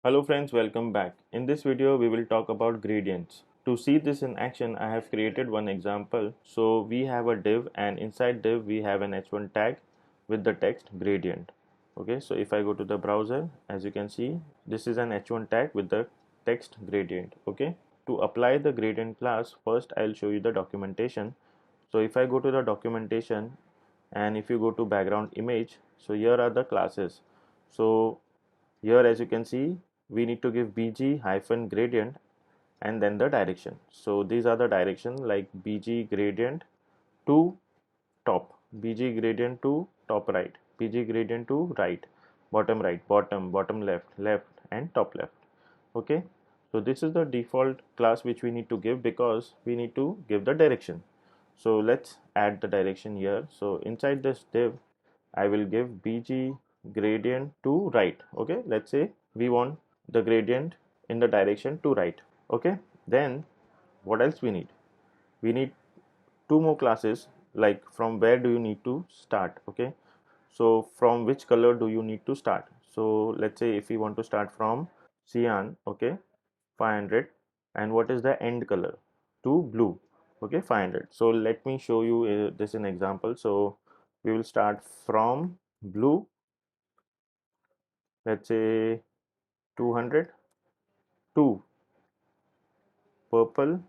Hello friends, welcome back. In this video, we will talk about gradients. To see this in action, I have created one example. So we have a div and inside div we have an h1 tag with the text gradient. Okay, so if I go to the browser, as you can see, this is an h1 tag with the text gradient. Okay, to apply the gradient class, first I'll show you the documentation. So if I go to the documentation and if you go to background image, so here are the classes. So here, as you can see, we need to give bg hyphen gradient and then the direction. So these are the direction like bg gradient to top, bg gradient to top right, bg gradient to right, bottom left, and top left. Okay, so this is the default class which we need to give because we need to give the direction. So let's add the direction here. So inside this div, I will give bg gradient to right. Okay, let's say we want the gradient in the direction to right. Okay, then what else we need? We need two more classes, like from where do you need to start. Okay, so from which color do you need to start? So let's say if we want to start from cyan, okay, 500, and what is the end color? To blue. Okay, 500. So let me show you this in example. So we will start from blue, let's say 200, to purple,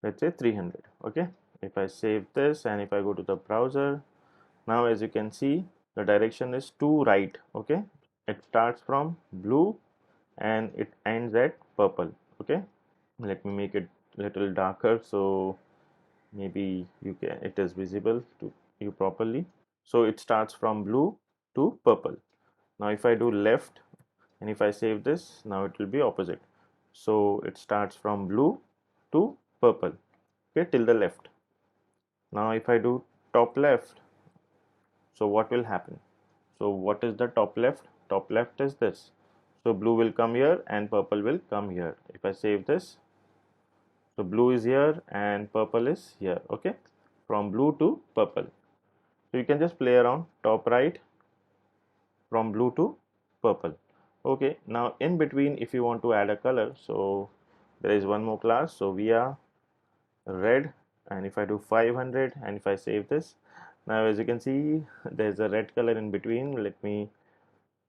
let's say 300. Okay, if I save this and if I go to the browser, now as you can see, the direction is to right. Okay, it starts from blue and it ends at purple. Okay, let me make it little darker so maybe you can it is visible to you properly. So it starts from blue to purple. Now if I do left and if I save this, now it will be opposite. So it starts from blue to purple, okay, till the left. Now if I do top left, so what will happen? So what is the top left? Top left is this. So blue will come here and purple will come here. If I save this, so blue is here and purple is here. Okay, from blue to purple. So you can just play around top right from blue to purple. Okay, now in between if you want to add a color, so there is one more class. So we are red, and if I do 500 and if I save this, now as you can see there's a red color in between. Let me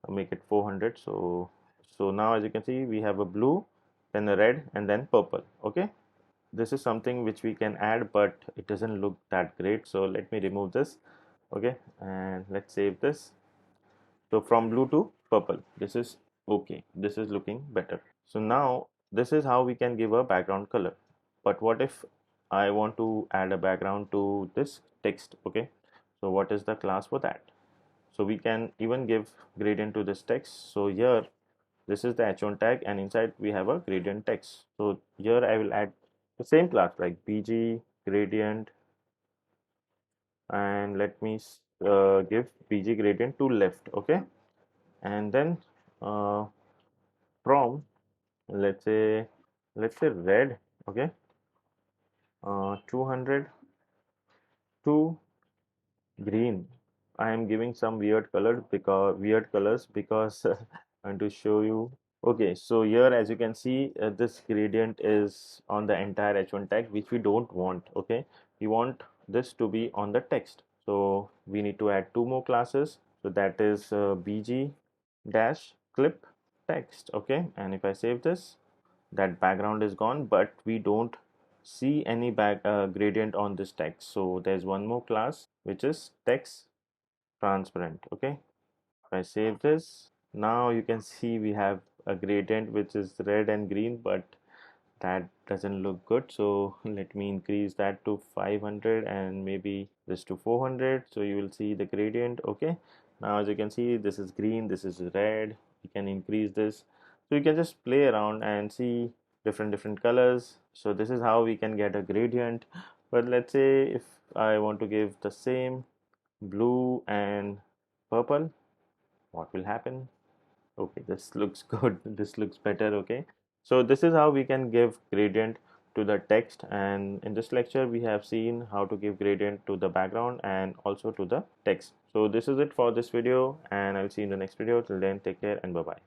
make it 400. So now as you can see we have a blue, then a red, and then purple. Okay, this is something which we can add but it doesn't look that great, so let me remove this. Okay, and let's save this. So from blue to purple, this is okay, this is looking better. So now this is how we can give a background color. But what if I want to add a background to this text? Okay, so what is the class for that? So we can even give gradient to this text. So here this is the h1 tag and inside we have a gradient text. So here I will add the same class like bg gradient, and let me give bg gradient to left. Okay, and then uh, from let's say red. Okay, 200 to green. I am giving some weird colors because I want to show you. Okay, so here as you can see, this gradient is on the entire h1 tag, which we don't want. Okay, we want this to be on the text. So we need to add two more classes. So that is bg dash clip text. Okay, and if I save this, that background is gone, but we don't see any gradient on this text. So there's one more class which is text transparent. Okay, if I save this, now you can see we have a gradient which is red and green, but that doesn't look good. So let me increase that to 500 and maybe this to 400, so you will see the gradient. Okay, now as you can see, this is green, this is red. You can increase this, so you can just play around and see different colors. So this is how we can get a gradient. But let's say if I want to give the same blue and purple, what will happen? Okay, this looks good, this looks better. Okay, so this is how we can give gradient to the text, and in this lecture we have seen how to give gradient to the background and also to the text. So this is it for this video, and I'll see you in the next video. Till then, take care and bye bye.